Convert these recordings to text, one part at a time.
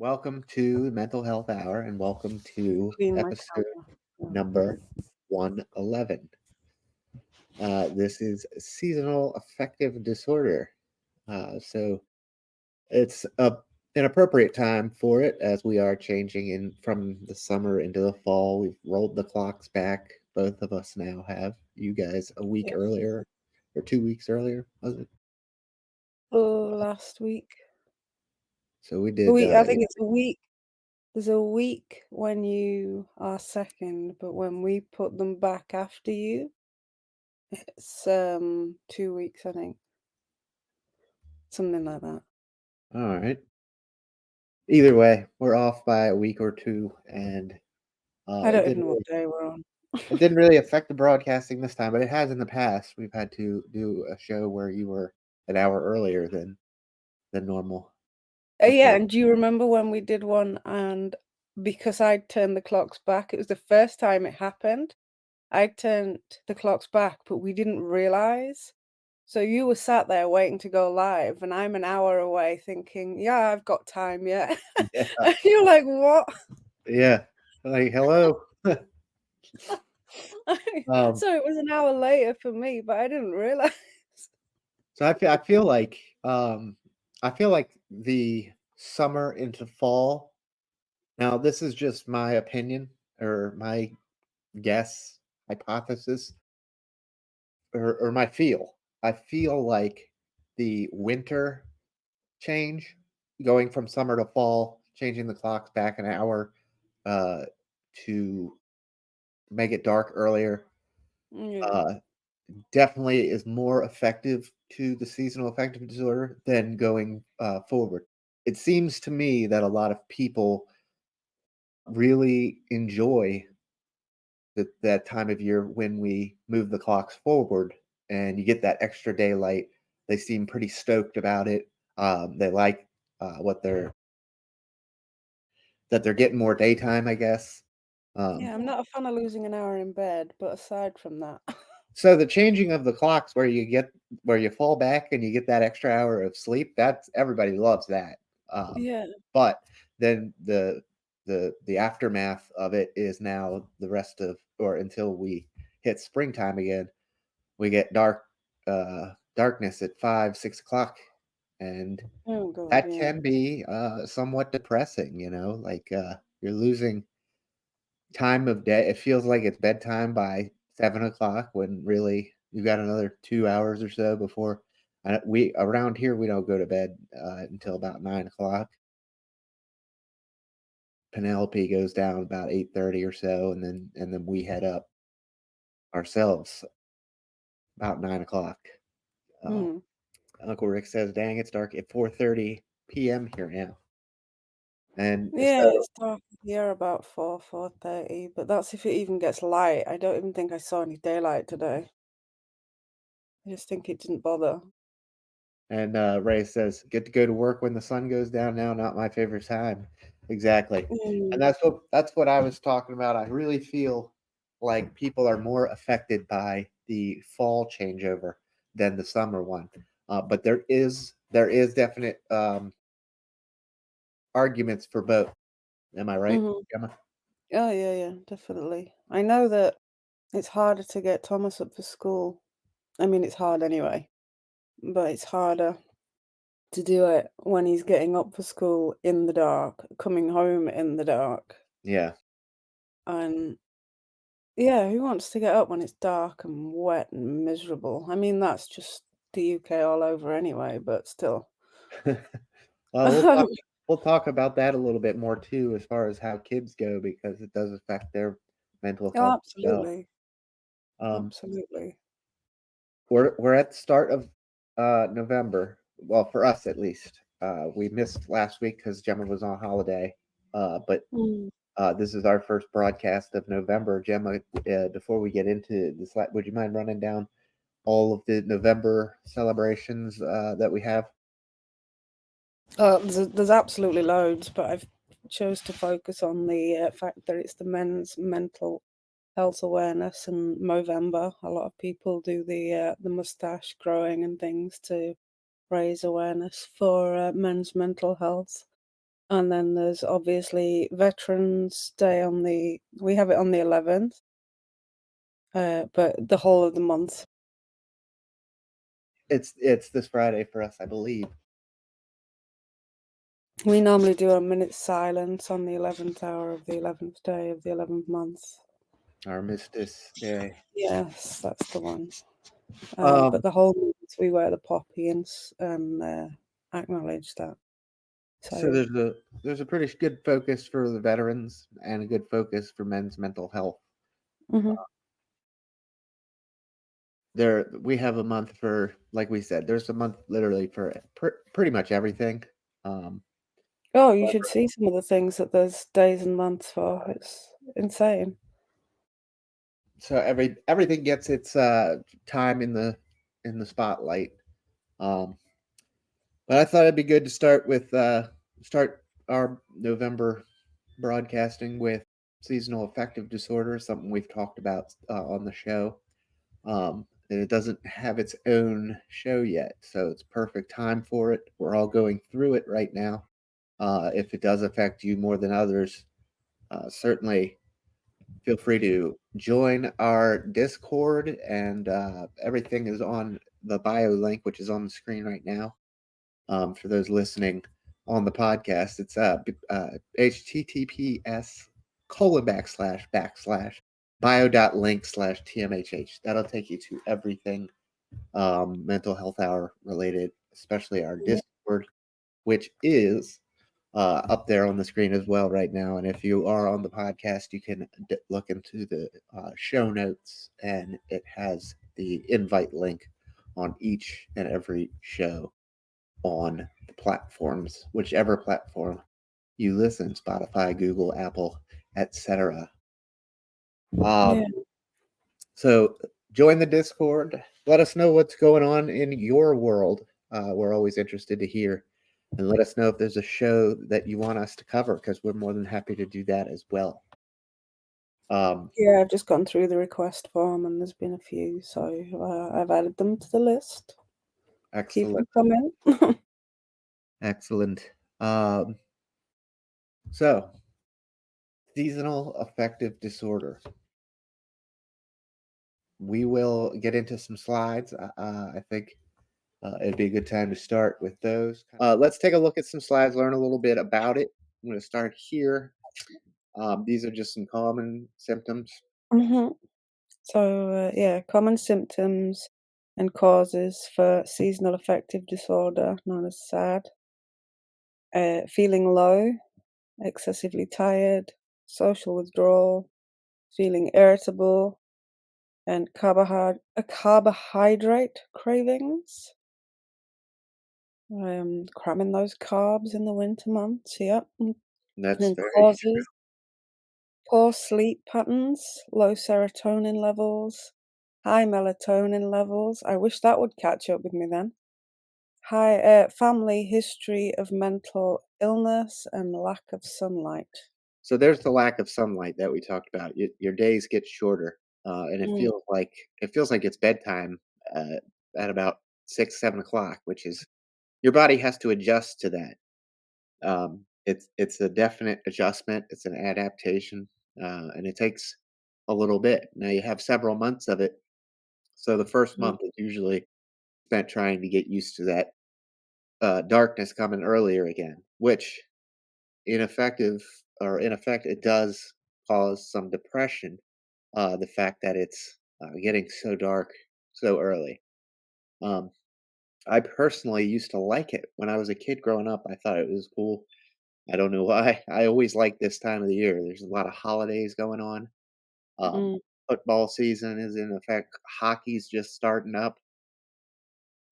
Welcome to Mental Health Hour and welcome to Clean my episode camera. Oh. number 111. This is seasonal affective disorder. So it's an appropriate time for it as we are changing in from the summer into the fall. We've rolled the clocks back. Both of us now have. You guys a week Yes. earlier or 2 weeks earlier, was it? Last week. So we A did, week. I think it's a week. There's a week when you are second, but when we put them back after you, it's 2 weeks, I think. Something like that. all right. Either way, we're off by a week or two, and I it don't even didn't know really what day we're on. it didn't really affect the broadcasting this time, but it has in the past. We've had to do a show where you were an hour earlier than normal Yeah, before. and do you remember when we did one and because I'd turned the clocks back, it was the first time it happened. I turned the clocks back, but we didn't realize. So you were sat there waiting to go live, and I'm an hour away thinking, yeah, I've got time yet. Yeah, And you're like, what? yeah. Like hello. um, So it was an hour later for me, but I didn't realize. so I feel like the summer into fall. Now this is just my opinion or my guess, hypothesis, or my feel. I feel like the winter change, going from summer to fall, changing the clocks back an hour uh, to make it dark earlier, Yeah. uh, definitely is more effective to the seasonal affective disorder than going forward. It seems to me that a lot of people really enjoy that time of year when we move the clocks forward and you get that extra daylight. They seem pretty stoked about it. They like what they're getting more daytime, I guess. Um, Yeah, I'm not a fan of losing an hour in bed, but aside from that. so the changing of the clocks where you fall back and you get that extra hour of sleep, that's everybody loves that. Yeah. But then the aftermath of it is now the rest of or until we hit springtime again, we get darkness at 5, 6 o'clock, and Oh God, that yeah. can be somewhat depressing. Like you're losing time of day. It feels like it's bedtime by 7 o'clock when really you've got another 2 hours or so before. We around here we don't go to bed until about 9 o'clock. Penelope goes down about 8:30 or so, and then we head up ourselves about 9 o'clock. Uh, Mm. Uncle Rick says, "Dang, it's dark at 4:30 p.m. here now," and Yeah, so it's dark here about 4:30, but that's if it even gets light. I don't even think I saw any daylight today. I just think it didn't bother. and Ray says, "Get to go to work when the sun goes down now. Not my favorite time." Exactly, and Mm. that's what I was talking about. I really feel like people are more affected by the fall changeover than the summer one, but there is definite arguments for both. Am I right, Mhm. Gemma? Oh, yeah, yeah, definitely. I know that it's harder to get Thomas up for school. I mean, it's hard anyway, but it's harder to do it when he's getting up for school in the dark, coming home in the dark. Yeah. And yeah, who wants to get up when it's dark and wet and miserable? I mean, that's just the UK all over anyway, but still. Well, we'll talk about that a little bit more too, as far as how kids go, because it does affect their mental Oh, health as well. absolutely. Um, Absolutely. we're at the start of November. Well, for us at least. We missed last week because Gemma was on holiday. But Mm. this is our first broadcast of November. Gemma, before we get into this, would you mind running down all of the November celebrations that we have? There's absolutely loads, but I've chose to focus on the fact that it's the men's mental health awareness and Movember. A lot of people do the mustache growing and things to raise awareness for men's mental health. And then there's obviously Veterans Day we have it on the 11th, but the whole of the month. It's this Friday for us, I believe. We normally do a minute's silence on the 11th hour of the 11th day of the 11th month. Armistice Day. Yes, that's the one. Um, But the whole month we wear the poppy and acknowledge that. so So, there's a pretty good focus for the veterans and a good focus for men's mental health. mhm. There we have a month for, like we said, there's a month literally for pretty much everything. Um, Oh, you should see some of the things that there's days and months for. It's insane. so everything gets its time in the spotlight. Um, but I thought it'd be good to start our November broadcasting with seasonal affective disorder, something we've talked about on the show. And it doesn't have its own show yet, so it's perfect time for it. We're all going through it right now. If it does affect you more than others, certainly feel free to join our Discord, and everything is on the bio link, which is on the screen right now. For those listening on the podcast, it's https // bio.link/TMHH. That'll take you to everything mental health hour related, especially our Yeah. Discord, which is up there on the screen as well right now. And if you are on the podcast, you can look into the show notes, and it has the invite link on each and every show on the platforms, whichever platform you listen, Spotify, Google, Apple, etc. Yeah. So join the Discord. Let us know what's going on in your world. We're always interested to hear. And let us know if there's a show that you want us to cover, because we're more than happy to do that as well. Yeah, I've just gone through the request form and there's been a few, so I've added them to the list. Keep them Excellent. coming. Excellent. Um, so, seasonal affective disorder. We will get into some slides. I think it'd be a good time to start with those. Let's take a look at some slides, learn a little bit about it. I'm going to start here. These are just some common symptoms. hmm So, yeah, common symptoms and causes for seasonal affective disorder, known as SAD. Feeling low, excessively tired, social withdrawal, feeling irritable, and carbohydrate cravings. Cramming those carbs in the winter months, yep. That's And very causes poor sleep patterns, low serotonin levels, high melatonin levels. I wish that would catch up with me then. High family history of mental illness and lack of sunlight. So there's the lack of sunlight that we talked about. Your days get shorter, and Mm, it feels like it's bedtime uh, at about 6, 7 o'clock, which is your body has to adjust to that. It's a definite adjustment. It's an adaptation, and it takes a little bit. Now you have several months of it, so the first mm, month is usually spent trying to get used to that darkness coming earlier again, which in effect, it does cause some depression. The fact that it's getting so dark so early. Um, I personally used to like it when I was a kid growing up. I thought it was cool. I don't know why. I always like this time of the year. There's a lot of holidays going on. Um, mm. Football season is in effect. Hockey's just starting up.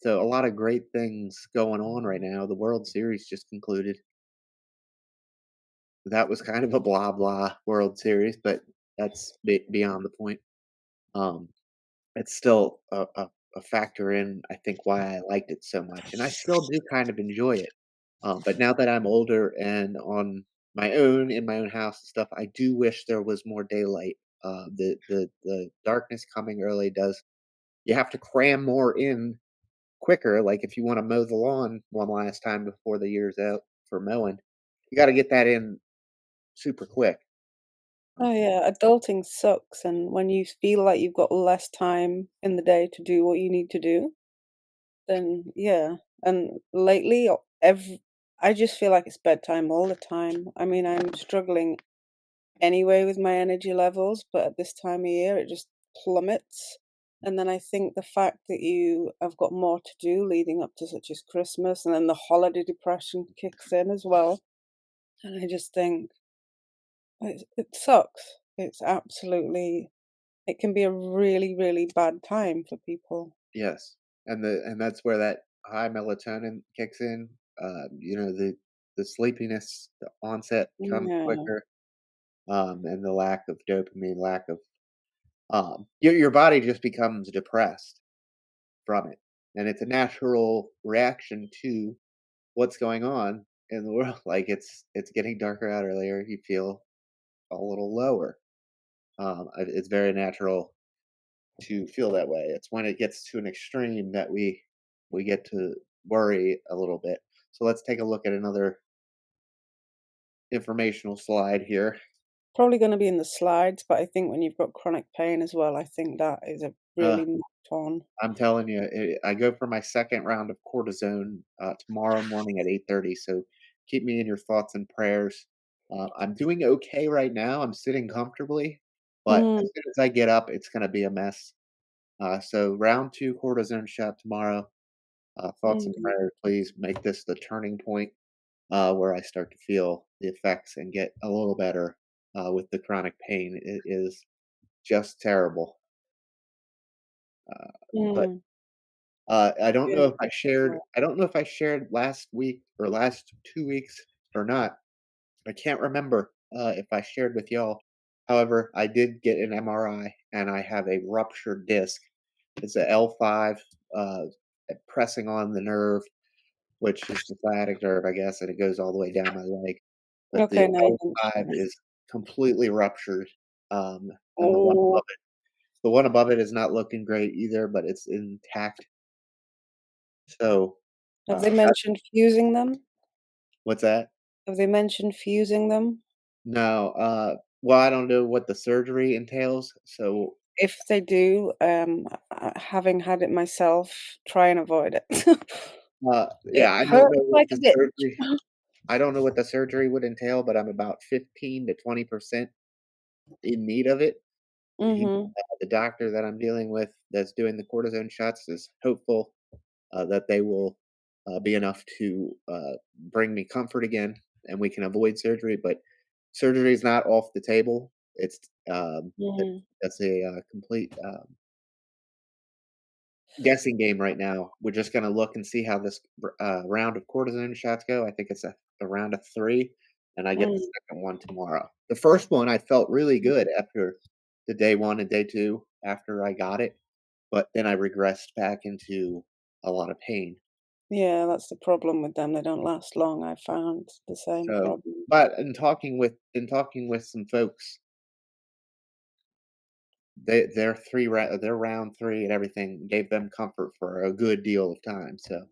So a lot of great things going on right now. The World Series just concluded. That was kind of a blah blah World Series, but that's beyond the point. Um, it's still a factor in, I think, why I liked it so much, and I still do kind of enjoy it. But now that I'm older and on my own in my own house and stuff, I do wish there was more daylight. The darkness coming early does. You have to cram more in quicker. Like if you want to mow the lawn one last time before the year's out for mowing, you gotta get that in super quick. Oh, Um, yeah, adulting sucks, and when you feel like you've got less time in the day to do what you need to do, then yeah. And lately, I just feel like it's bedtime all the time. I mean, I'm struggling anyway with my energy levels, but at this time of year, it just plummets. And then I think the fact that you have got more to do leading up to such as Christmas, and then the holiday depression kicks in as well. And I just think it sucks. It's absolutely, it can be a really, really bad time for people. yes, and that's where that high melatonin kicks in. The sleepiness, the onset comes Yeah. quicker, and the lack of dopamine, lack of your body just becomes depressed from it, and it's a natural reaction to what's going on in the world. Like it's getting darker out earlier, you feel a little lower. It's very natural to feel that way. It's when it gets to an extreme that we get to worry a little bit. So let's take a look at another informational slide here. Probably gonna be in the slides, but I think when you've got chronic pain as well, I think that is a Uh, really knocked on. I'm telling you, I go for my second round of cortisone tomorrow morning at 8:30. So keep me in your thoughts and prayers. I'm doing okay right now. I'm sitting comfortably, but Mm, as soon as I get up, it's going to be a mess. So round two cortisone shot tomorrow. Thoughts and mhm, prayers, please make this the turning point where I start to feel the effects and get a little better with the chronic pain. It is just terrible. But mm. I don't Yeah, know if I that's shared. right. I don't know if I shared last week or last 2 weeks or not. I can't remember if I shared with y'all. However, I did get an MRI and I have a ruptured disc. It's a L5 uh, pressing on the nerve, which is the sciatic nerve, I guess, and it goes all the way down my leg. But the Okay, now you didn't share L5 that. is completely ruptured, and Oh, the one above it is not looking great either, but it's intact. So, have they that's mentioned fusing them? what's that? Have they mentioned fusing them? No, well, I don't know what the surgery entails, so, If they do, having had it myself, try and avoid it. It yeah, I don't know hurts what like the a bitch. surgery I don't know what the surgery would entail, but I'm about 15 to 20% in need of it. He Mhm, the doctor that I'm dealing with that's doing the cortisone shots is hopeful, that they will, be enough to, bring me comfort again, and we can avoid surgery, but surgery is not off the table. It's, mhm, that's a, complete, guessing game right now. We're just gonna look and see how this round of cortisone shots go. I think it's a round of 3, and I get the mm, second one tomorrow. The first one, I felt really good after the day 1 and day 2 after I got it, but then I regressed back into a lot of pain. yeah, that's the problem with them, they don't last long, I found the same So, problem. but in talking with some folks, their round 3 and everything gave them comfort for a good deal of time. So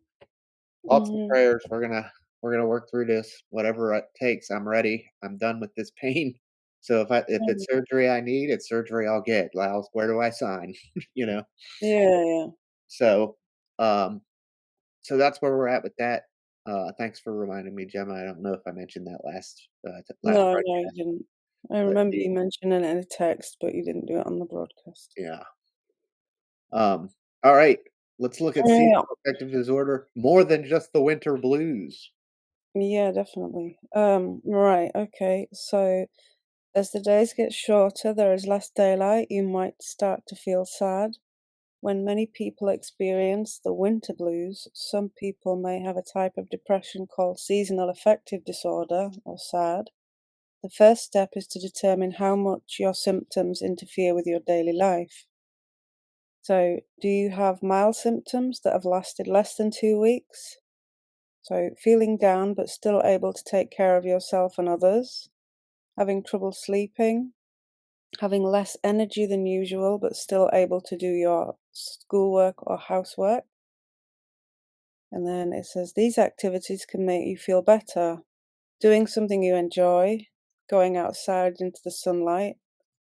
thoughts and Mhm, prayers. We're gonna work through this, whatever it takes. I'm ready. I'm done with this pain. So if mm, it's surgery I need, it's surgery I'll get. Lyles, where do I sign? you know. yeah, yeah. So um so that's where we're at with that. Thanks for reminding me, Gemma. I don't know if I mentioned that last No, no, you broadcast, didn't. I but remember you mentioning it in a text, but you didn't do it on the broadcast. yeah. All right. Let's look at Yeah. seasonal affective disorder more than just the winter blues. Yeah, definitely. Right, okay. So as the days get shorter, there is less daylight, you might start to feel sad. When many people experience the winter blues, some people may have a type of depression called seasonal affective disorder or SAD. The first step is to determine how much your symptoms interfere with your daily life. So, do you have mild symptoms that have lasted less than 2 weeks? So, feeling down but still able to take care of yourself and others, having trouble sleeping, having less energy than usual but still able to do your schoolwork or housework. And then it says these activities can make you feel better. doing something you enjoy, going outside into the sunlight.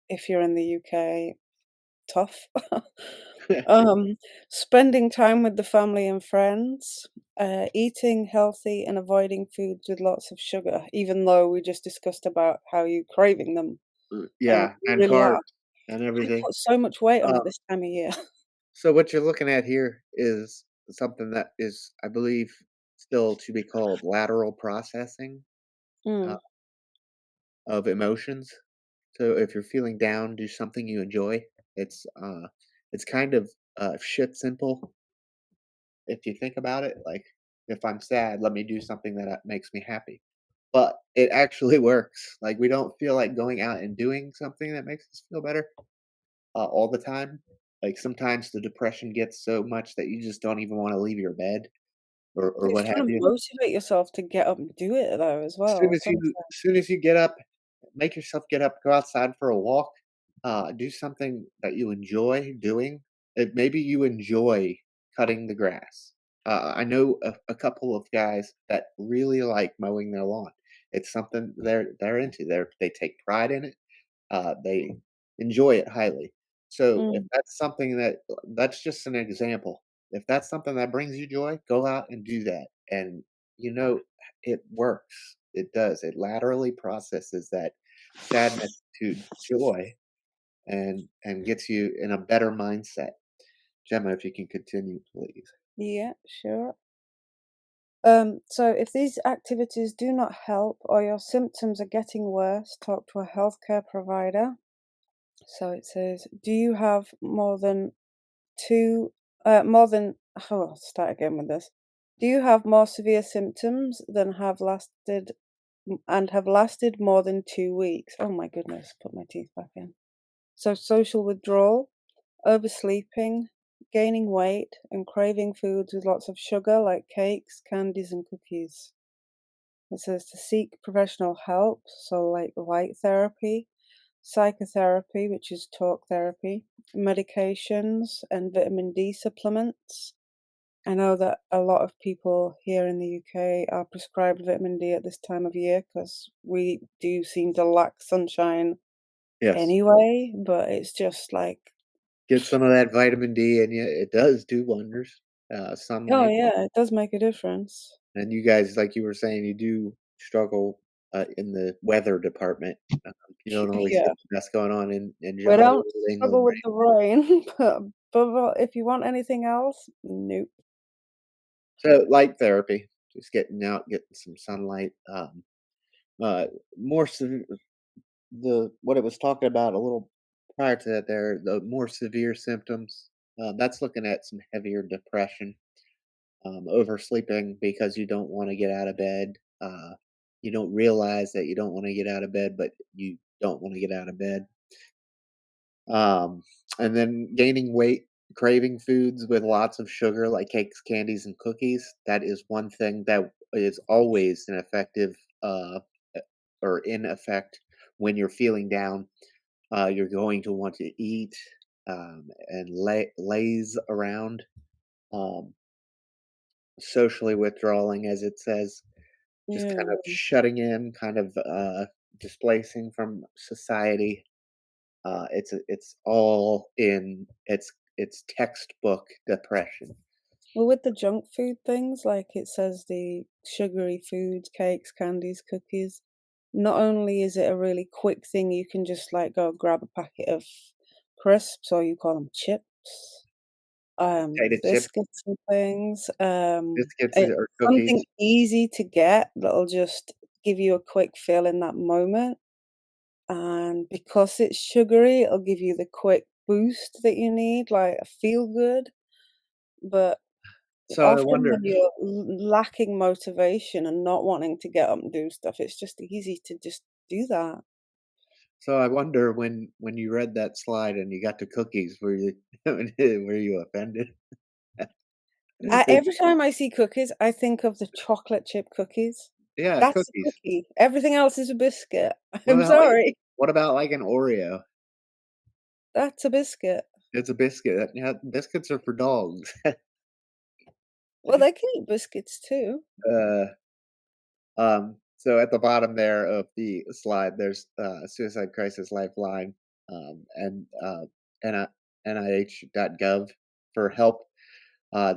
If you're in the UK, tough. Um, Spending time with the family and friends, eating healthy and avoiding foods with lots of sugar, even though we just discussed about how you're craving them, and Yeah, you and really carbs are. and I everything. put so much weight on Uh, at this time of year. so what you're looking at here is something that is, I believe, still to be called lateral processing, uh, Mm, of emotions. So if you're feeling down, do something you enjoy. It's, it's kind of, shit simple if you think about it, like, if I'm sad, let me do something that, makes me happy. But it actually works. Like, we don't feel like going out and doing something that makes us feel better, all the time. Like, sometimes the depression gets so much that you just don't even wanna leave your bed or it's what trying have to you. motivate yourself to get up and do it though as well, sometimes. Soon as you get up, make yourself get up, go outside for a walk, do something that you enjoy doing. Maybe you enjoy cutting the grass. I know a couple of guys that really like mowing their lawn. It's something they're into. They take pride in it. They enjoy it highly. So if Mm, that's something that's just an example. If that's something that brings you joy, go out and do that. And you know, it works. It does. It laterally processes that sadness to joy and gets you in a better mindset. Gemma, if you can continue, please. yeah, sure. So if these activities do not help or your symptoms are getting worse, talk to a healthcare provider. So it says, do you have two, more than, oh, I'll start again with this. Do you have more severe symptoms than have lasted more than 2 weeks? Oh my goodness, put my teeth back in. So social withdrawal, oversleeping, gaining weight, and craving foods with lots of sugar like cakes, candies, and cookies. It says to seek professional help, so like light therapy, psychotherapy, which is talk therapy, medications, and vitamin D supplements. I know that a lot of people here in the UK are prescribed vitamin D at this time of year because we do seem to lack sunshine Yes. anyway, but it's just like, Get some of that vitamin D and you. It does do wonders. oh Sunlight. yeah, it does make a difference. And you guys, like you were saying, you do struggle, in the weather department. You don't always get Yeah, the best going on in we jolly don't old struggle England, with the rain, but if you want anything else, nope. so, light therapy, just getting out, getting some sunlight, uh, more the what it was talking about a little prior to that there, the more severe symptoms, that's looking at some heavier depression, oversleeping because you don't wanna get out of bed, you don't realize that you don't wanna get out of bed, but you don't wanna get out of bed. Um, and then gaining weight, craving foods with lots of sugar like cakes, candies, and cookies. That is one thing that is always an effective uh, or in effect when you're feeling down. You're going to want to eat and laze around, um, socially withdrawing, as it says, just kind Yeah. of shutting in, kind of displacing from society. It's all in it's textbook depression. Well, with the junk food things, like it says the sugary foods, cakes, candies, cookies, not only is it a really quick thing, you can just like go grab a packet of crisps or you call them chips, Potato chips, biscuits and things. biscuits, It's or something cookies. easy to get that'll just give you a quick fill in that moment. And because it's sugary, it'll give you the quick boost that you need, like a feel good. But So I often wonder when you're lacking motivation and not wanting to get up and do stuff, it's just easy to just do that. when you read that slide and you got to cookies, were you were you offended? Every time I see cookies, I think of the chocolate chip cookies. Yeah, That's a cookies. cookie. Everything else is a biscuit. What I'm about like sorry. what about like an Oreo? That's a biscuit. It's a biscuit. Yeah, biscuits are for dogs. Well, they can eat biscuits too. uh, So at the bottom there of the slide, there's suicide crisis lifeline and NIH.gov for help.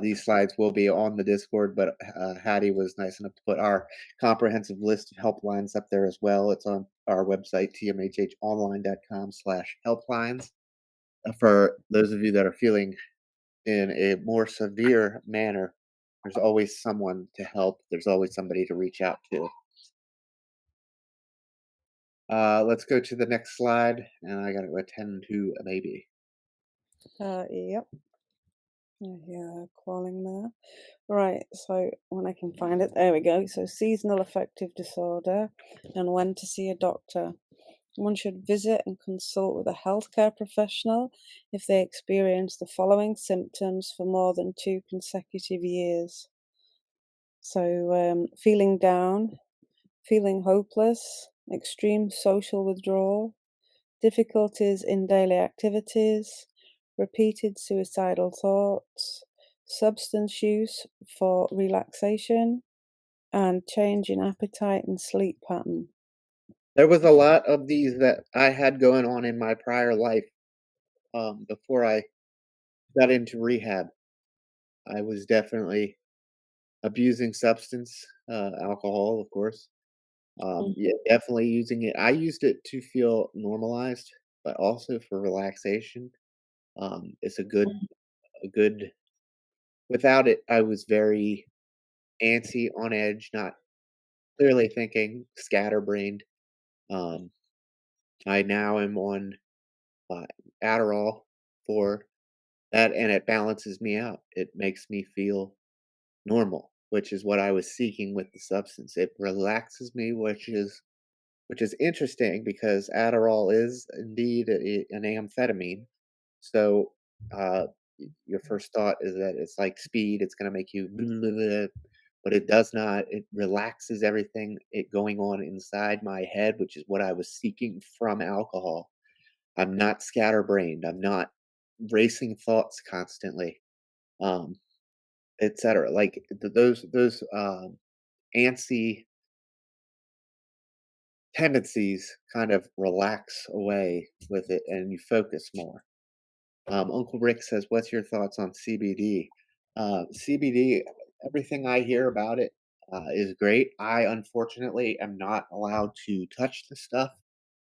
These slides will be on the Discord, but Hattie was nice enough to put our comprehensive list of helplines up there as well. It's on our website, tmhhonline.com/helplines. For those of you that are feeling in a more severe manner, there's always someone to help. There's always somebody to reach out to. Let's go to the next slide, and I got to attend to a baby. Yep. Yeah, calling there. Right, so when I can find it, there we go. So seasonal affective disorder and when to see a doctor. One should visit and consult with a healthcare professional if they experience the following symptoms for more than 2 consecutive years. So, feeling down, feeling hopeless, extreme social withdrawal, difficulties in daily activities, repeated suicidal thoughts, substance use for relaxation, and change in appetite and sleep pattern. There was a lot of these that I had going on in my prior life before I got into rehab. I was definitely abusing substance, alcohol, of course. Yeah, Mhm. definitely using it. I used it to feel normalized, but also for relaxation. It's a good. Without it, I was very antsy, on edge, not clearly thinking, scatterbrained. Um, I now am on uh, Adderall for that, and it balances me out. It makes me feel normal, which is what I was seeking with the substance. It relaxes me, which is interesting because Adderall is indeed an amphetamine. So, your first thought is that it's like speed, it's gonna make you but it does not. It relaxes everything going on inside my head, which is what I was seeking from alcohol. I'm not scatterbrained, I'm not racing thoughts constantly, um, etcetera. Like, those antsy tendencies kind of relax away with it and you focus more. Uncle Rick says, "What's your thoughts on CBD?" CBD, everything I hear about it is great. I unfortunately am not allowed to touch the stuff.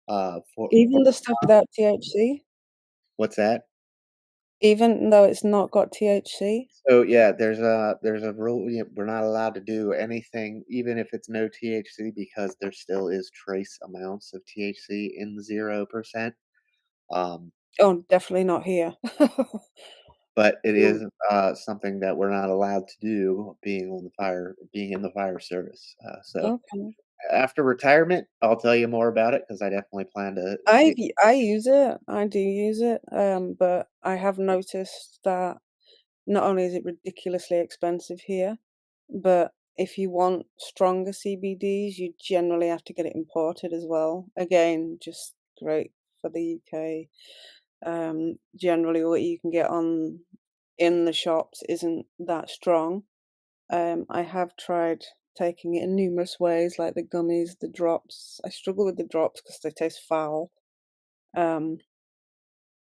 For Even the stuff without THC, what's that? even though it's not got THC? So yeah, there's a rule. We're not allowed to do anything, even if it's no THC, because there still is trace amounts of THC in the 0%. Um, Oh, definitely not here. But it Mm, is, something that we're not allowed to do being in the fire service, so okay. after retirement, I'll tell you more about it because I definitely plan to get. I use it. I do use it, but I have noticed that not only is it ridiculously expensive here, but if you want stronger CBDs, you generally have to get it imported as well. Again, just great for the UK. Generally, what you can get on in the shops isn't that strong. I have tried taking it in numerous ways, like the gummies, the drops. I struggle with the drops because they taste foul. Um,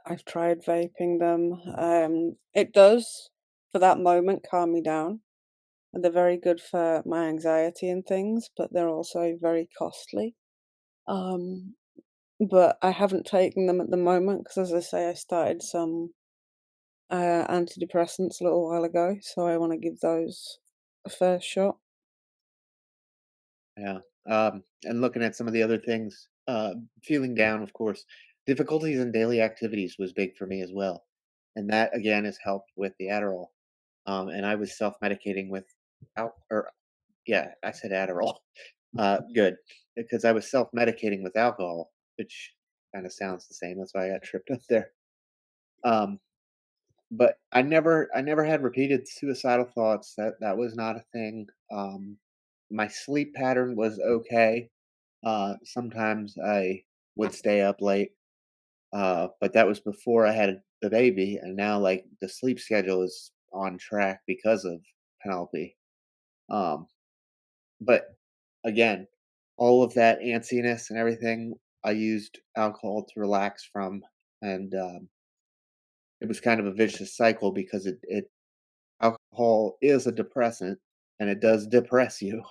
I've tried vaping them. It does, for that moment, calm me down. And they're very good for my anxiety and things, but they're also very costly. Um, but I haven't taken them at the moment because, as I say, I started some antidepressants a little while ago, so I want to give those a first shot. Yeah, and looking at some of the other things, feeling down, of course. Difficulties in daily activities was big for me as well, and that again has helped with the Adderall, and I was self-medicating with yeah, I said Adderall. Good, because I was self-medicating with alcohol, which kinda sounds the same, that's why I got tripped up there. Um, but I never had repeated suicidal thoughts, that was not a thing. My sleep pattern was okay. Sometimes I would stay up late, but that was before I had the baby, and now, like, the sleep schedule is on track because of Penelope. Um, but again, all of that antsiness and everything, I used alcohol to relax from, and, it was kind of a vicious cycle because it alcohol is a depressant, and it does depress you.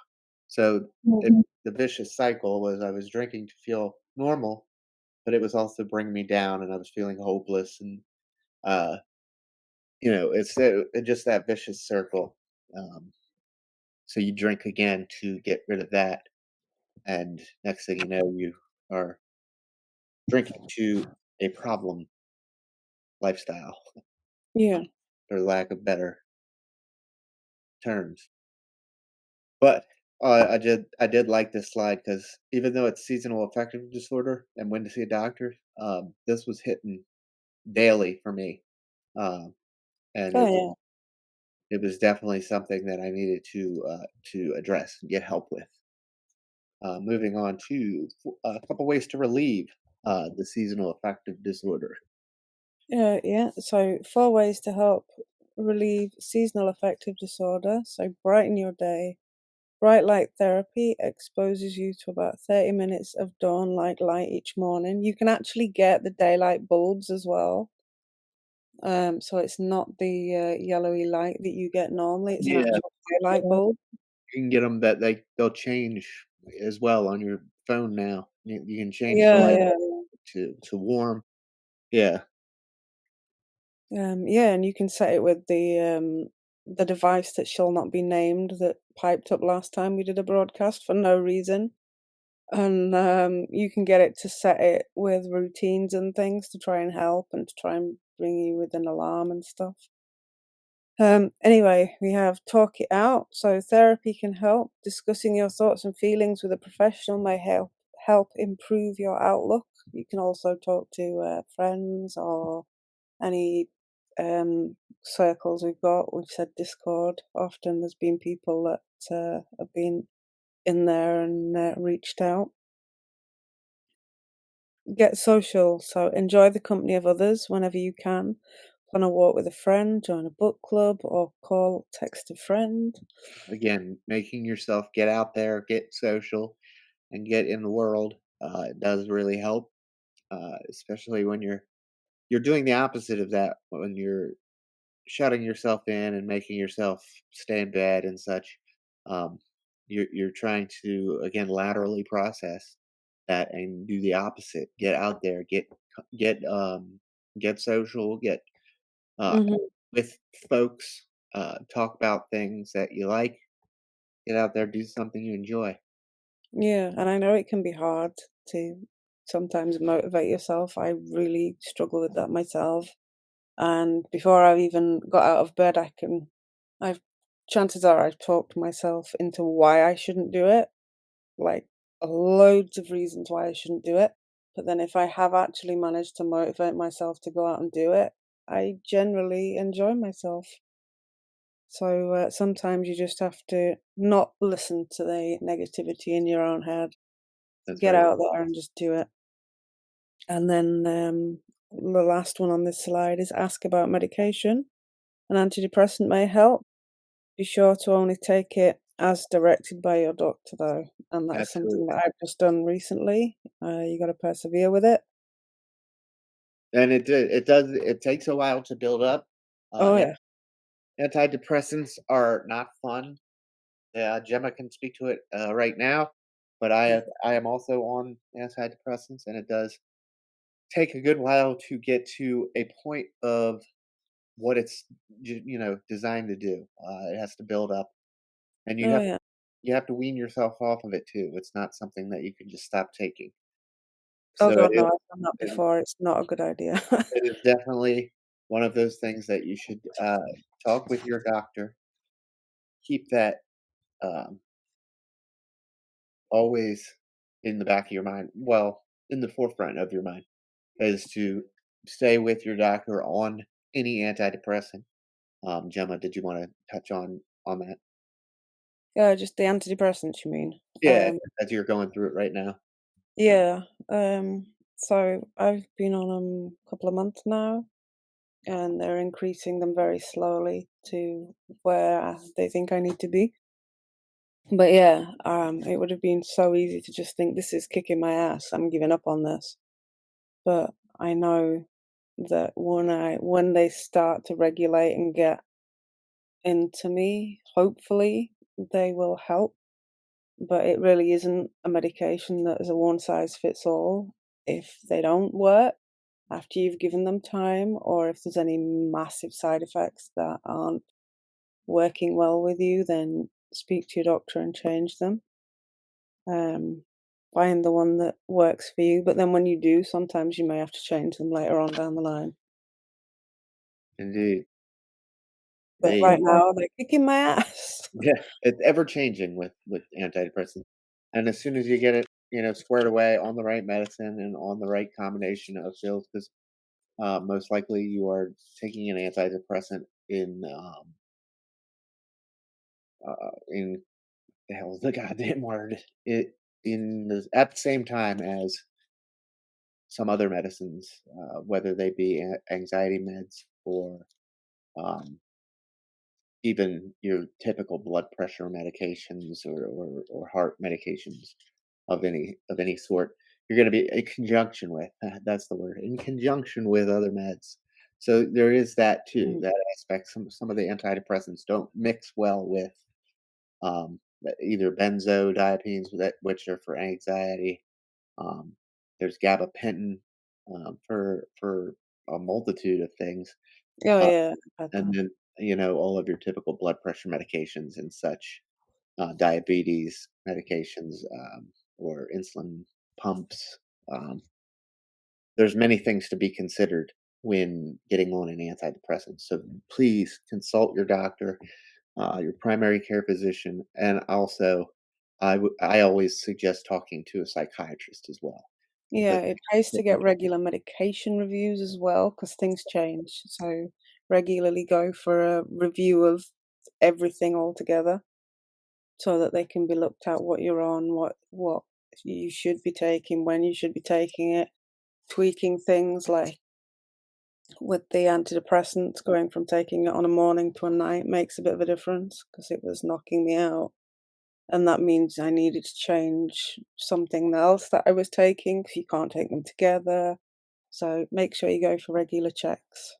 So, it Mhm. the vicious cycle was I was drinking to feel normal, but it was also bringing me down, and I was feeling hopeless, and, uh, just that vicious circle. Um, so you drink again to get rid of that, and next thing you know, you are drinking to a problem lifestyle, Yeah, for lack of better terms. But, I did like this slide because even though it's seasonal affective disorder and when to see a doctor, this was hitting daily for me, um, and oh, it yeah. it was definitely something that I needed to address and get help with. Moving on to a couple ways to relieve, the seasonal affective disorder. Yeah, yeah. So 4 ways to help relieve seasonal affective disorder. So brighten your day. Bright light therapy exposes you to about 30 minutes of dawn-like light each morning. You can actually get the daylight bulbs as well. So it's not the yellowy light that you get normally, it's an Yeah, actual daylight bulb. you can get them that they'll change as well on your phone now. You can change the Yeah, light yeah. to warm. Yeah, Yeah, and you can set it with the device that shall not be named that piped up last time we did a broadcast for no reason. And you can get it to set it with routines and things to try and help and to try and bring you with an alarm and stuff. Anyway, we have talk it out. So therapy can help. Discussing your thoughts and feelings with a professional may help improve your outlook. You can also talk to friends or any circles we've got. We've said Discord. Often there's been people that have been in there and reached out. Get social, so enjoy the company of others whenever you can. On a walk with a friend, join a book club, or call, text a friend. again, making yourself get out there, get social, and get in the world, it does really help, especially when you're doing the opposite of that, when you're shutting yourself in and making yourself stay in bed and such. Um, you're trying to again laterally process that and do the opposite. Get out there, get get social, get uh, Mhm. with folks, talk about things that you like. Get out there, do something you enjoy. Yeah, and I know it can be hard to sometimes motivate yourself. I really struggle with that myself. And before I've even got out of bed, I've chances are I've talked myself into why I shouldn't do it, like loads of reasons why I shouldn't do it. But then if I have actually managed to motivate myself to go out and do it, I generally enjoy myself. So sometimes you just have to not listen to the negativity in your own head. That's Get very out there and just do it. And then the last one on this slide is ask about medication. An antidepressant may help. Be sure to only take it as directed by your doctor, though. And that's something absolutely, that I've just done recently. You got to persevere with it. and it takes a while to build up. Oh, An yeah. Antidepressants are not fun. Yeah, Gemma can speak to it right now, but I am also on antidepressants, and it does take a good while to get to a point of what it's designed to do. It has to build up, and Oh, yeah. you have to wean yourself off of it too. It's not something that you can just stop taking. Oh, So God, no, I've done that it before. It's not a good idea. it is definitely one of those things that you should talk with your doctor. Keep that um, always in the back of your mind. Well, in the forefront of your mind is to stay with your doctor on any antidepressant. Gemma, did you want to touch on that? Yeah, just the antidepressants, you mean? Yeah, as you're going through it right now. Yeah. So I've been on them a couple of months now, and they're increasing them very slowly to where they think I need to be. But yeah, it would have been so easy to just think, "This is kicking my ass. I'm giving up on this." But I know that when they start to regulate and get into me, hopefully they will help. But it really isn't a medication that is a one size fits all. If they don't work after you've given them time, or if there's any massive side effects that aren't working well with you, then speak to your doctor and change them. Um, find the one that works for you. But then when you do, sometimes you may have to change them later on down the line. Indeed. But They right now, they're kicking my ass. Yeah, it's ever changing with antidepressants, and as soon as you get it, squared away on the right medicine and on the right combination of pills, because most likely you are taking an antidepressant in the hell is the goddamn word? It in the at the same time as some other medicines, whether they be anxiety meds or um, even your typical blood pressure medications or heart medications of any sort. You're going to be in conjunction with that's the word, in conjunction with other meds. So there is that too, Mm. that aspect. Some of the antidepressants don't mix well with either benzodiazepines, which are for anxiety. um, there's gabapentin for a multitude of things. Oh, uh, yeah, I've had and that. then, all of your typical blood pressure medications and such, diabetes medications, or insulin pumps. Um, there's many things to be considered when getting on an antidepressant. So please consult your doctor, your primary care physician, and also I always suggest talking to a psychiatrist as well Yeah, because it pays to get regular medication reviews as well because things change. So regularly go for a review of everything altogether so that they can be looked at what you're on, what you should be taking, when you should be taking it, tweaking things like with the antidepressants, going from taking it on a morning to a night makes a bit of a difference because it was knocking me out. And that means I needed to change something else that I was taking because you can't take them together. So make sure you go for regular checks.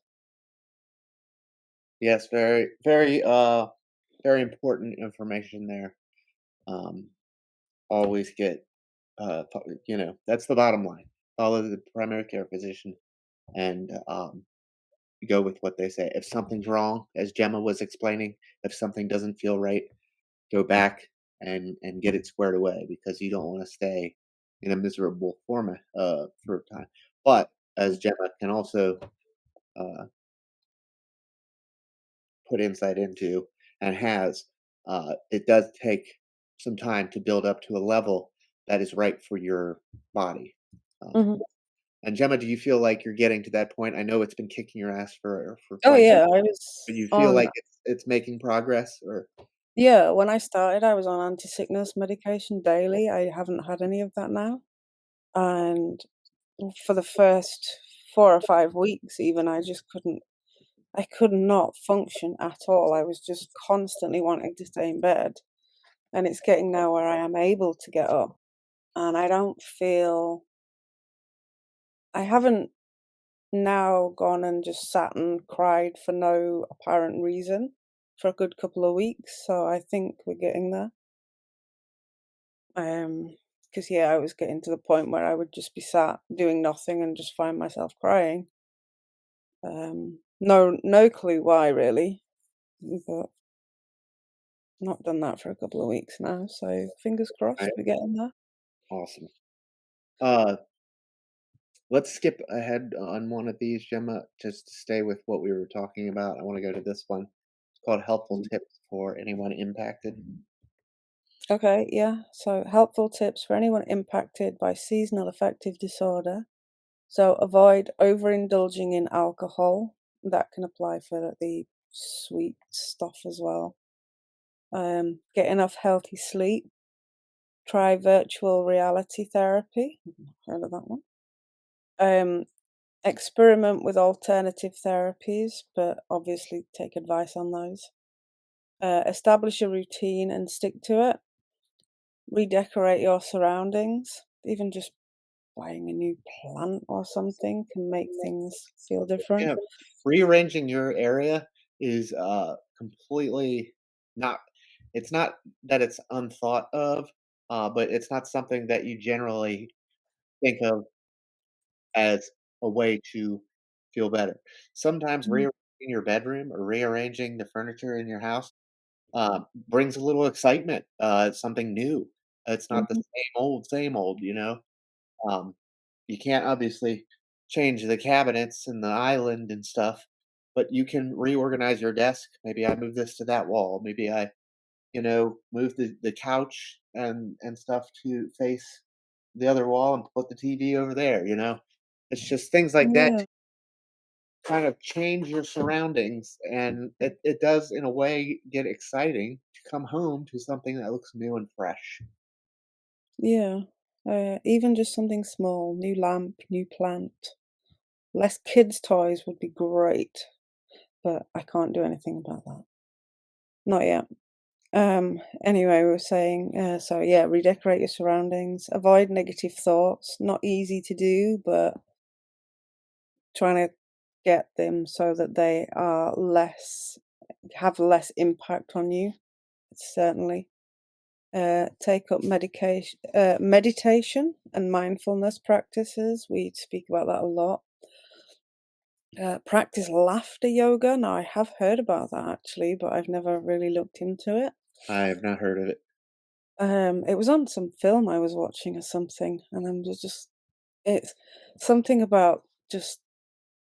yes, very very important information there. Um, always get that's the bottom line. Follow the primary care physician and go with what they say. If something's wrong, as Gemma was explaining, if something doesn't feel right, go back and get it squared away because you don't want to stay in a miserable format for a time. But as Gemma can also uh, put insight into and has, it does take some time to build up to a level that is right for your body. Um, Mhm. and Gemma, do you feel like you're getting to that point? I know it's been kicking your ass for Oh quite some yeah, time, I but was you feel on like it's making progress, or yeah, when I started I was on anti-sickness medication daily. I haven't had any of that now. And for the first 4 or 5 weeks even, I could not function at all. I was just constantly wanting to stay in bed. And it's getting now where I am able to get up. And I haven't now gone and just sat and cried for no apparent reason for a good couple of weeks. So I think we're getting there. Because yeah, I was getting to the point where I would just be sat doing nothing and just find myself crying. No clue why really, but not done that for a couple of weeks now. So fingers crossed right? we're getting there. Awesome. Uh, let's skip ahead on one of these, Gemma, just to stay with what we were talking about. I want to go to this one. It's called Helpful Tips for Anyone Impacted. Okay, yeah. So helpful tips for anyone impacted by seasonal affective disorder. So avoid overindulging in alcohol. That can apply for the sweet stuff as well. Get enough healthy sleep. Try virtual reality therapy. Heard of that one? Um, experiment with alternative therapies, but obviously take advice on those. Establish a routine and stick to it. redecorate your surroundings. Even just buying a new plant or something can make things feel different. Yeah, rearranging your area is, completely not it's not that it's unthought of, but it's not something that you generally think of as a way to feel better. Sometimes Mm, rearranging your bedroom or rearranging the furniture in your house, brings a little excitement, it's something new. It's not the mhm. same old, you know? Um, you can't obviously change the cabinets and the island and stuff, but you can reorganize your desk. Maybe I move this to that wall. Maybe I, move the couch and stuff to face the other wall and put the TV over there, you know? It's just things like that Yeah, to kind of change your surroundings, and it does in a way get exciting to come home to something that looks new and fresh. yeah. Even just something small, new lamp, new plant. Less kids' toys would be great, but I can't do anything about that. Not yet. Anyway, we were saying, so yeah, redecorate your surroundings, avoid negative thoughts. Not easy to do, but trying to get them so that they are have less impact on you, certainly. Take up meditation and mindfulness practices. We speak about that a lot. Practice laughter yoga. Now, I have heard about that actually, but I've never really looked into it. I have not heard of it. It was on some film I was watching or something, and I'm just it's something about just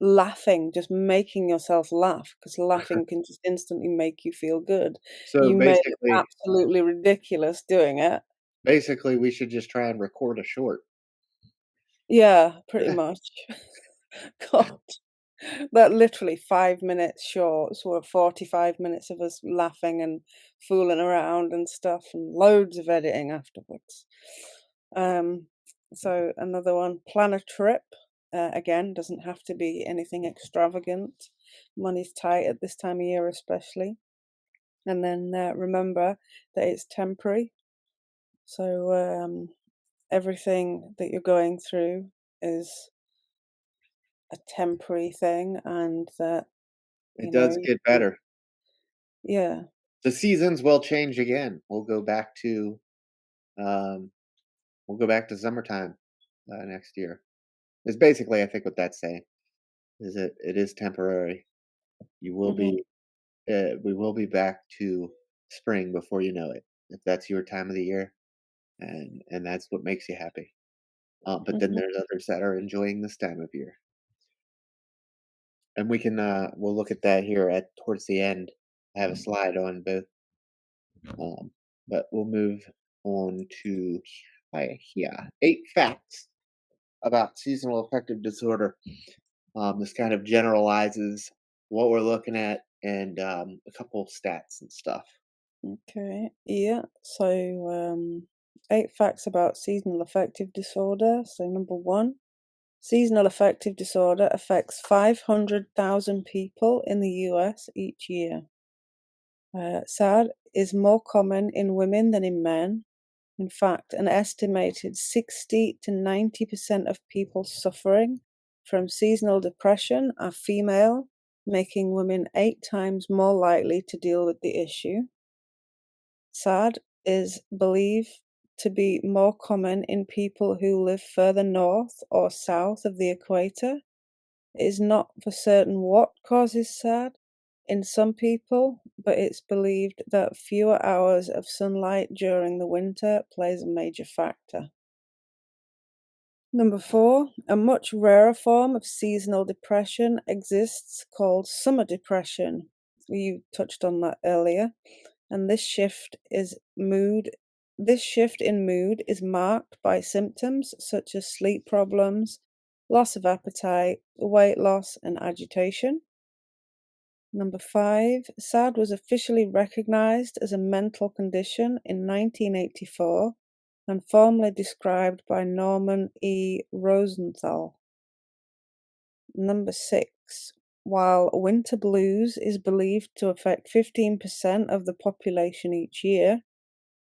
laughing, just making yourself laugh, because laughing can just instantly make you feel good. So You may look absolutely ridiculous doing it. basically, we should just try and record a short. Yeah, pretty much. God, that literally 5 minutes shorts were 45 minutes of us laughing and fooling around and stuff, and loads of editing afterwards. Um, so another one, plan a trip. Again, doesn't have to be anything extravagant. Money's tight at this time of year, especially. And then remember that it's temporary. So everything that you're going through is a temporary thing, and that It does you get can, better. yeah. The seasons will change again. Um, we'll go back to summertime, next year. Is basically, I think, what that's saying, is that it is temporary. You will Mhm, be, we will be back to spring before you know it, if that's your time of the year, and that's what makes you happy. But then mhm, there's others that are enjoying this time of year, and we'll look at that here at towards the end. I have a slide on both. Um, but we'll move on to here. 8 facts about seasonal affective disorder. This kind of generalizes what we're looking at, and a couple stats and stuff. okay, yeah. So, 8 facts about seasonal affective disorder. So, number 1, seasonal affective disorder affects 500,000 people in the US each year. SAD is more common in women than in men. In fact, an estimated 60 to 90% of people suffering from seasonal depression are female, making women 8 times more likely to deal with the issue. SAD is believed to be more common in people who live further north or south of the equator. It is not for certain what causes SAD in some people, but it's believed that fewer hours of sunlight during the winter plays a major factor. Number 4, a much rarer form of seasonal depression exists called summer depression. You touched on that earlier. And this shift in mood is marked by symptoms such as sleep problems, loss of appetite, weight loss, and agitation. Number 5, SAD was officially recognized as a mental condition in 1984 and formally described by Norman E. Rosenthal. Number 6, while winter blues is believed to affect 15% of the population each year,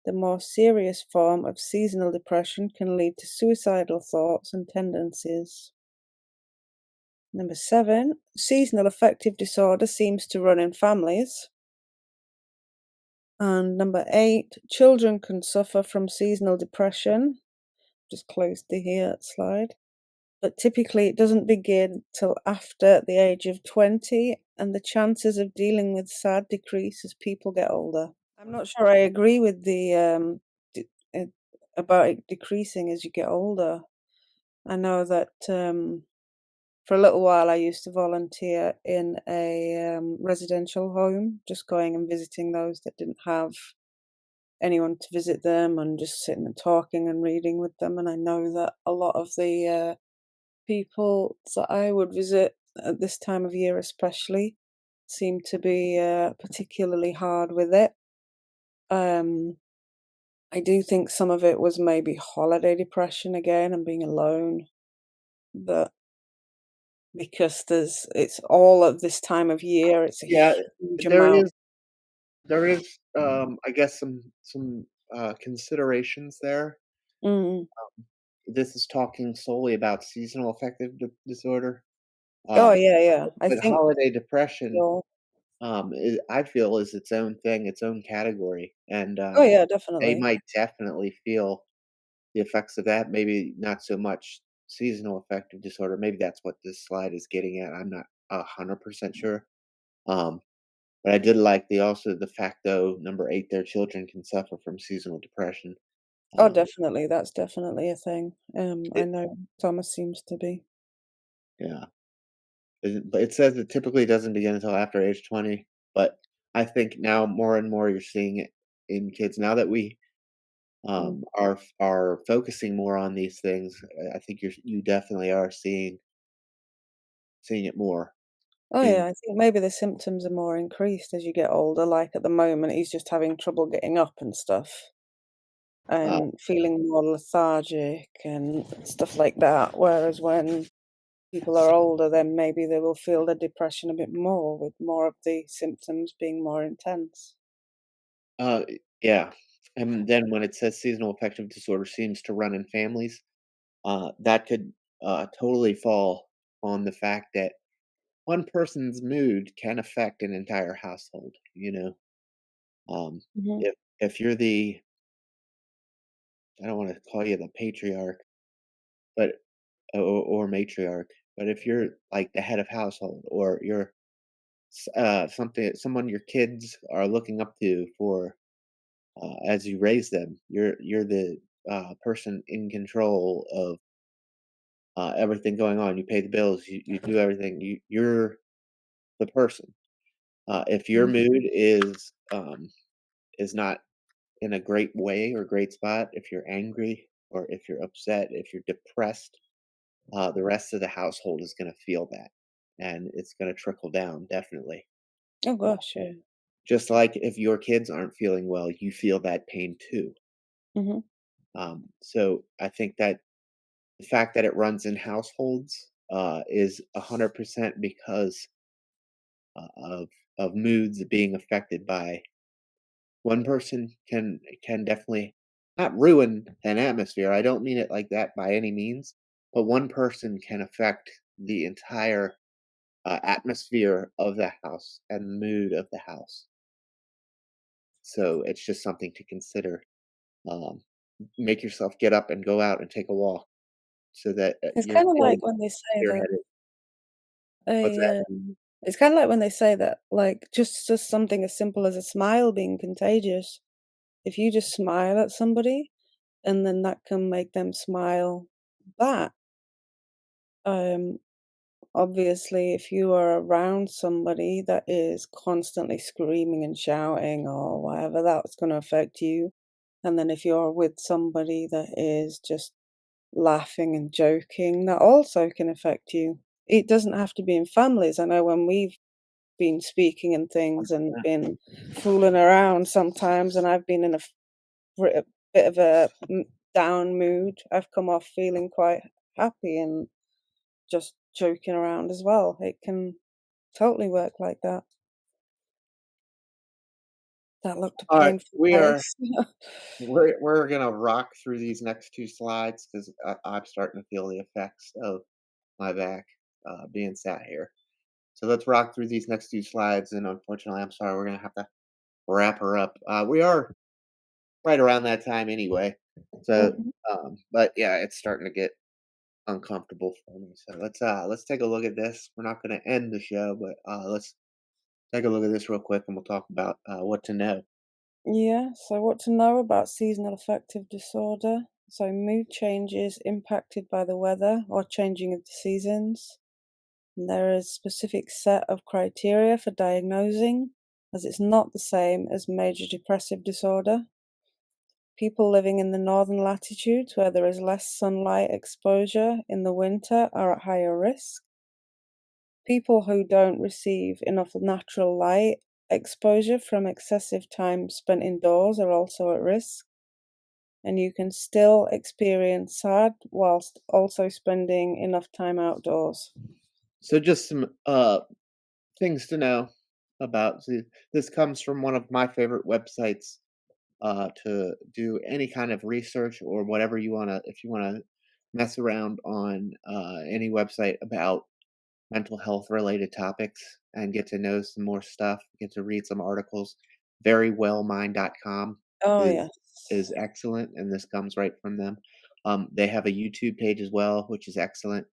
the more serious form of seasonal depression can lead to suicidal thoughts and tendencies. Number 7, seasonal affective disorder seems to run in families. And number 8, children can suffer from seasonal depression. Just close the here slide. But typically it doesn't begin till after the age of 20, and the chances of dealing with SAD decrease as people get older. I'm not sure I agree with the d- uh, about it decreasing as you get older. I know that for a little while I used to volunteer in a residential home, just going and visiting those that didn't have anyone to visit them and just sitting and talking and reading with them. And I know that a lot of the people that I would visit at this time of year, especially, seem to be particularly hard with it. Um, I do think some of it was maybe holiday depression again and being alone, but because it's all at this time of year, it's a Yeah, huge there amount. is there is, I guess some considerations there. Mm. This is talking solely about seasonal affective disorder. Oh Um, yeah, yeah. I but think holiday depression, so. I feel is its own thing, its own category, and Oh yeah, they definitely. might definitely feel the effects of that. Maybe not so much seasonal affective disorder. Maybe that's what this slide is getting at. I'm not 100% sure. Um, but I did like the fact though number 8 their children can suffer from seasonal depression. Oh, Um, definitely. That's definitely a thing. I it, know Thomas seems to be. yeah. But it says it typically doesn't begin until after age 20, but I think now more and more you're seeing it in kids. Now that we, Mm. are focusing more on these things, I think you definitely are seeing it more Oh in yeah, I think maybe the symptoms are more increased as you get older. Like at the moment, he's just having trouble getting up and stuff, uh, and feeling more lethargic and stuff like that. Whereas when people are older, then maybe they will feel the depression a bit more, with more of the symptoms being more intense. uh, yeah, and then when it says seasonal affective disorder seems to run in families, that could, totally fall on the fact that one person's mood can affect an entire household, you know? Um, Hmm. if you're the I don't wanna call you the patriarch, but or matriarch, but if you're, like, the head of household or you're someone your kids are looking up to for, as you raise them, you're the, person in control of, everything going on. You pay the bills, you do everything, you're the person. If your Hmm. mood is not in a great way or great spot, if you're angry or if you're upset, if you're depressed, the rest of the household is going to feel that, and it's going to trickle down definitely. Oh Uh, gosh, yeah. just like if your kids aren't feeling well, you feel that pain too. Hmm. So I think that the fact that it runs in households is 100% because of moods being affected by one person can definitely not ruin an atmosphere. I don't mean it like that by any means, but one person can affect the entire atmosphere of the house and the mood of the house. So it's just something to consider. Um, make yourself get up and go out and take a walk so that It's you're kind of feeling like when they say that clear-headed. What's that? a it's kind of like when they say that, like, just something as simple as a smile being contagious. If you just smile at somebody, and then that can make them smile back. Um, Obviously, if you are around somebody that is constantly screaming and shouting or whatever, that's going to affect you. And then if you're with somebody that is just laughing and joking, that also can affect you. It doesn't have to be in families. I know when we've been speaking and things and been fooling around sometimes, and I've been in a bit of a down mood, I've come off feeling quite happy and just joking around as well. It can totally work like that. That looked a All right, painful we are place. we're gonna rock through these next two slides because I'm starting to feel the effects of my back being sat here. So let's rock through these next two slides, and unfortunately, I'm sorry, we're gonna have to wrap her up. We are right around that time anyway. So, Mhm. but yeah, it's starting to get uncomfortable for me. So let's take a look at this. We're not going to end the show, but let's take a look at this real quick, and we'll talk about what to know. Yeah, so what to know about seasonal affective disorder? So, mood changes impacted by the weather or changing of the seasons. And there is specific set of criteria for diagnosing, as it's not the same as major depressive disorder. People living in the northern latitudes where there is less sunlight exposure in the winter are at higher risk. People who don't receive enough natural light exposure from excessive time spent indoors are also at risk, and you can still experience SAD whilst also spending enough time outdoors. So just some things to know about this comes from one of my favorite websites to do any kind of research or whatever you want to if you want to mess around on any website about mental health related topics and get to know some more stuff, get to read some articles. Verywellmind.com Oh, is yes. excellent, and this comes right from them. They have a YouTube page as well, which is excellent.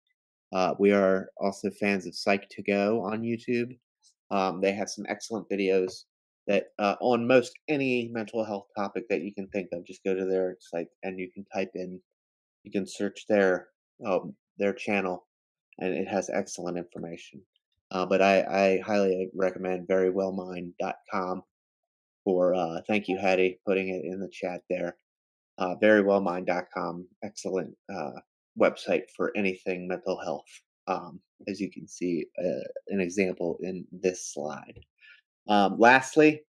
We are also fans of Psych to Go on YouTube. They have some excellent videos that on most any mental health topic that you can think of. Just go to their site and you can type in, you can search their channel, and it has excellent information. But I highly recommend verywellmind.com for thank you, Hattie, putting it in the chat there. Verywellmind.com, excellent website for anything mental health. As you can see, an example in this slide. Lastly,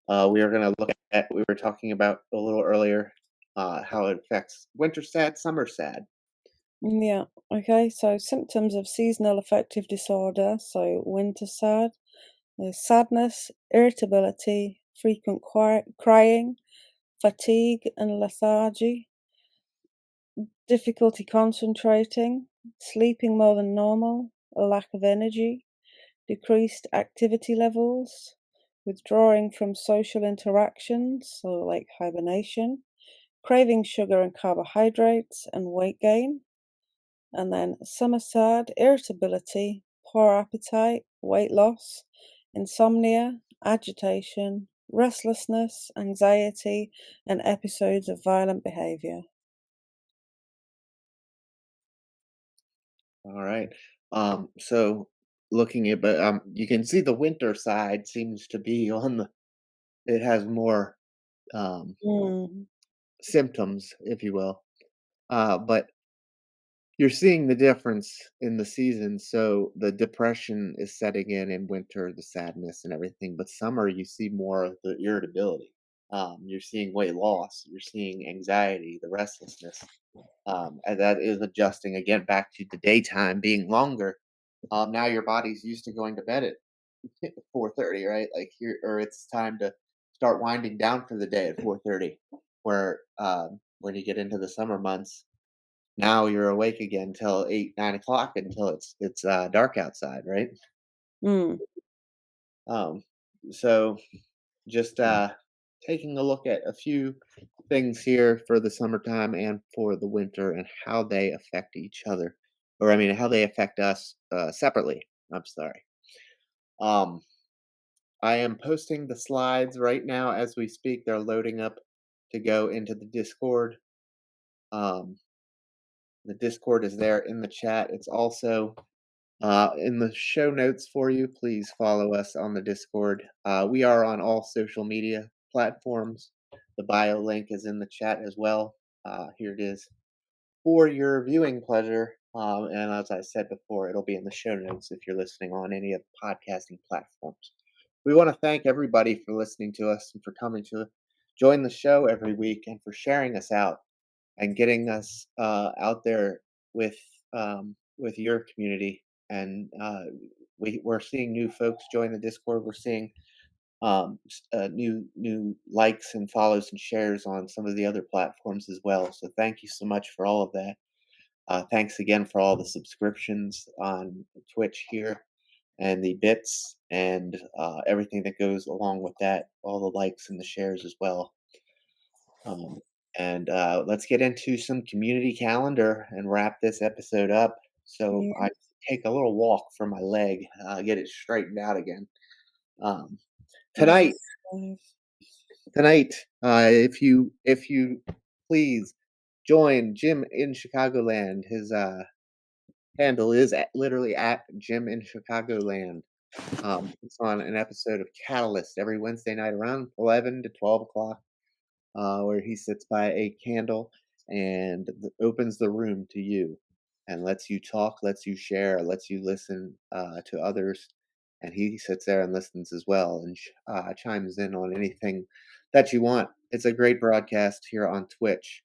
we are going to look at we were talking about a little earlier how it affects winter sad, summer sad. Yeah. Okay. So symptoms of seasonal affective disorder. So winter sad. There's sadness, irritability, frequent crying, fatigue and lethargy, difficulty concentrating, sleeping more than normal, a lack of energy, decreased activity levels, withdrawing from social interactions, so like hibernation, craving sugar and carbohydrates, and weight gain. And then summer sad, irritability, poor appetite, weight loss, insomnia, agitation, restlessness, anxiety, and episodes of violent behavior. All right. So looking at, but you can see the winter side seems to be on the. It has more um, Mm. symptoms, if you will. But you're seeing the difference in the seasons. So the depression is setting in winter, the sadness and everything. But summer, you see more of the irritability. You're seeing weight loss. You're seeing anxiety, the restlessness, and that is adjusting again back to the daytime being longer. Now your body's used to going to bed at 4:30, right? Like here, or it's time to start winding down for the day at 4:30. Where when you get into the summer months, now you're awake again till 8, 9 o'clock until it's dark outside, right? Mm. Um, so just taking a look at a few things here for the summertime and for the winter and how they affect each other, or I mean, how they affect us separately. I'm sorry. Um, I am posting the slides right now as we speak. They're loading up to go into the Discord. Um, the Discord is there in the chat. It's also in the show notes for you. Please follow us on the Discord. We are on all social media platforms. The bio link is in the chat as well. Here it is for your viewing pleasure. And as I said before, it'll be in the show notes if you're listening on any of the podcasting platforms. We want to thank everybody for listening to us and for coming to join the show every week and for sharing us out and getting us out there with with your community. And we're seeing new folks join the Discord. We're seeing new likes and follows and shares on some of the other platforms as well. So thank you so much for all of that. Thanks again for all the subscriptions on Twitch here and the bits and everything that goes along with that, all the likes and the shares as well. Um, and let's get into some community calendar and wrap this episode up. So Yeah. I take a little walk for my leg, get it straightened out again. Um, tonight, Exercise. tonight, if you please join Jim in Chicagoland. His handle is literally at Jim in Chicagoland. It's on an episode of Catalyst every Wednesday night around 11 to 12 o'clock, where he sits by a candle and opens the room to you and lets you talk, lets you share, lets you listen to others. And he sits there and listens as well and chimes in on anything that you want. It's a great broadcast here on Twitch.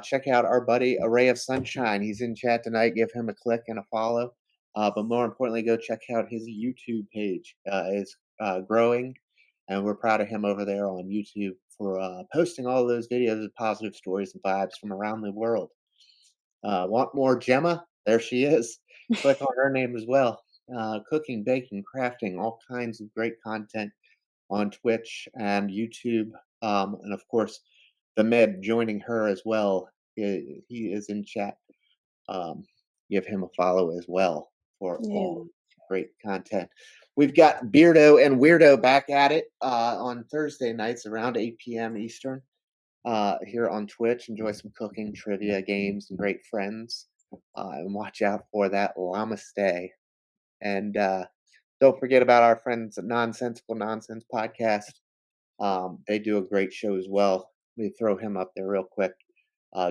Check out our buddy A Ray of Sunshine. He's in chat tonight. Give him a click and a follow. But more importantly, go check out his YouTube page. It's growing, and we're proud of him over there on YouTube for posting all those videos of positive stories and vibes from around the world. Want more Gemma? There she is. Click on her name as well. Cooking, baking, crafting, all kinds of great content on Twitch and YouTube. And of course, the Med joining her as well. He is in chat. Um, Give him a follow as well for all Yeah. great content. We've got Beardo and Weirdo back at it on Thursday nights around 8 p.m. Eastern here on Twitch. Enjoy some cooking, trivia, games, and great friends. And watch out for that Llama Stay. And don't forget about our friends at Nonsensical Nonsense Podcast. They do a great show as well. Let me throw him up there real quick.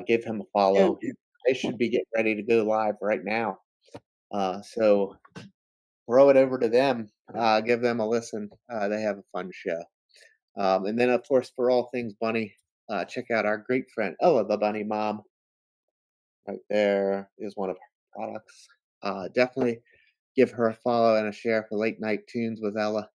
Give him a Yeah. follow. They should be getting ready to go live right now. So throw it over to them. Give them a listen. They have a fun show. And then, of course, for all things bunny, check out our great friend Ella, the bunny mom. Right there is one of her products. Definitely give her a follow and a share for late night tunes with Ella.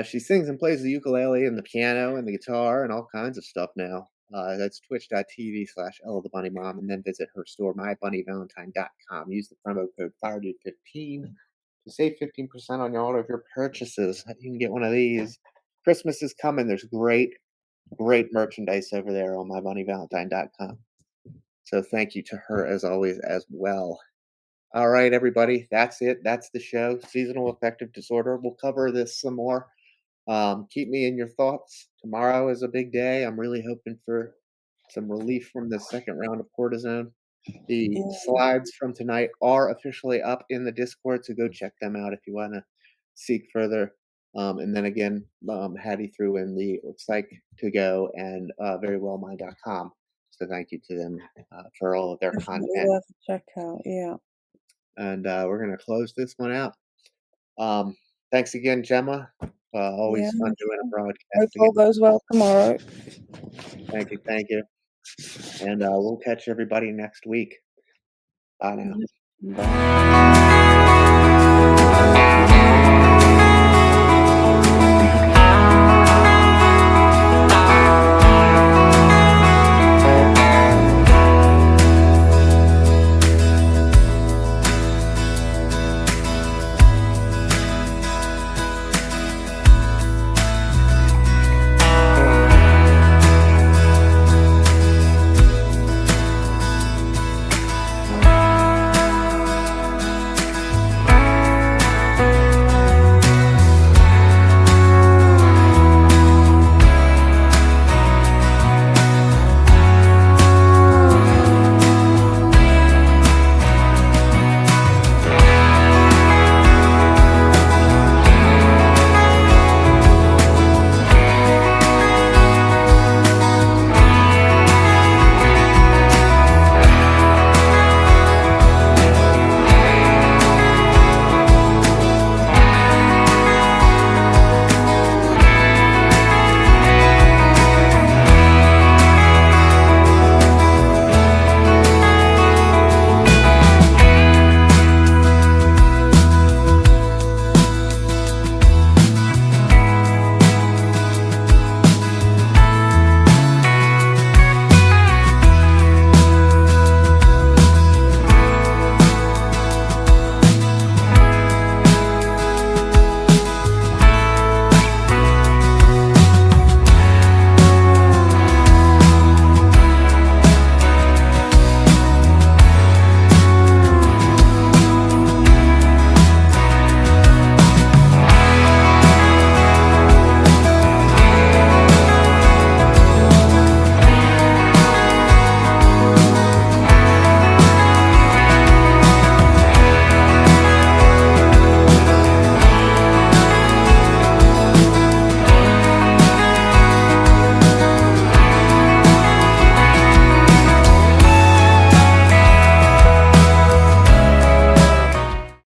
She sings and plays the ukulele and the piano and the guitar and all kinds of stuff now. That's twitch.tv/Ella the Bunny Mom, and then visit her store, mybunnyvalentine.com. Use the promo code FireDude15 to save 15% on all of your purchases. You can get one of these. Christmas is coming. There's great merchandise over there on mybunnyvalentine.com. So thank you to her as always as well. All right, everybody, that's it. That's the show. Seasonal affective disorder. We'll cover this some more. Keep me in your thoughts. Tomorrow is a big day. I'm really hoping for some relief from the second round of cortisone. The Yeah. slides from tonight are officially up in the Discord, so go check them out if you want to seek further. And then again, Hattie threw in the Psych to Go and verywellmind.com. So thank you to them for all of their Definitely content. worth a check out. Yeah. And we're going to close this one out. Thanks again, Gemma. Yeah. Always fun doing a Hope broadcast all again. goes well tomorrow. Thank you, thank you. And we'll catch everybody next week. Bye now. Bye.